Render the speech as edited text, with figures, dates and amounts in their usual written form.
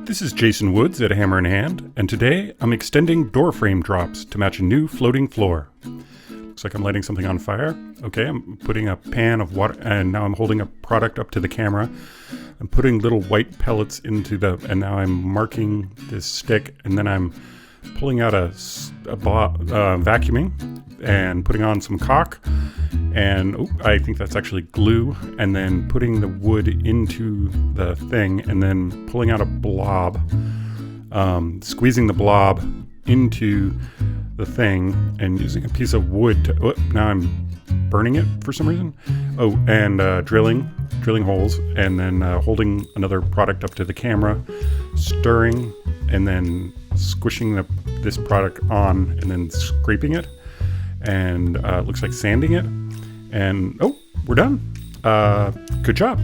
This is Jason Woods at Hammer in Hand, and today I'm extending door frame drops to match a new floating floor. Looks like I'm lighting something on fire. Okay, I'm putting a pan of water, and now I'm holding a product up to the camera. I'm putting little white pellets into and now I'm marking this stick, and then I'm pulling out a vacuuming and putting on some caulk, and I think that's actually glue, and then putting the wood into the thing, and then pulling out a blob, squeezing the blob into the thing, and using a piece of wood to, now I'm burning it for some reason. And drilling holes, and then holding another product up to the camera, stirring, and then squishing this product on, and then scraping it, and it looks like sanding it, and we're done. Good job.